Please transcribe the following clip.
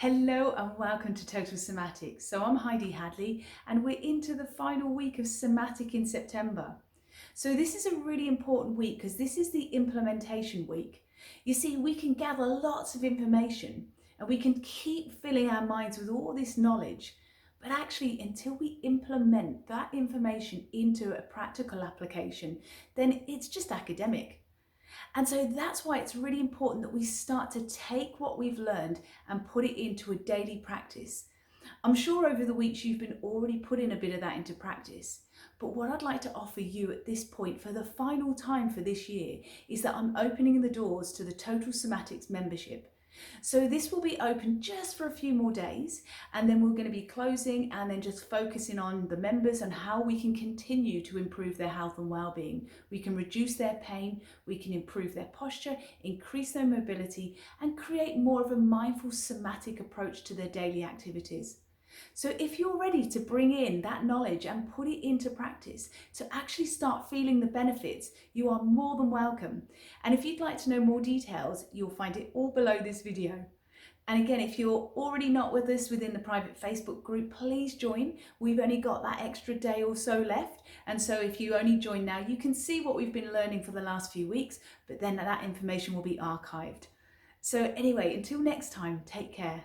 Hello and welcome to Total Somatic. So I'm Heidi Hadley and we're into the final week of Somatic in September. So this is a really important week because this is the implementation week. You see, we can gather lots of information and we can keep filling our minds with all this knowledge, but actually until we implement that information into a practical application, then it's just academic. And so that's why it's really important that we start to take what we've learned and put it into a daily practice. I'm sure over the weeks you've been already putting a bit of that into practice. But what I'd like to offer you at this point for the final time for this year is that I'm opening the doors to the Total Somatics membership. So this will be open just for a few more days, and then we're going to be closing and then just focusing on the members and how we can continue to improve their health and well-being. We can reduce their pain, we can improve their posture, increase their mobility, and create more of a mindful somatic approach to their daily activities. So if you're ready to bring in that knowledge and put it into practice to actually start feeling the benefits, you are more than welcome. And if you'd like to know more details, you'll find it all below this video. And again, if you're already not with us within the private Facebook group, please join. We've only got that extra day or so left. And so if you only join now, you can see what we've been learning for the last few weeks, but then that information will be archived. So anyway, until next time, take care.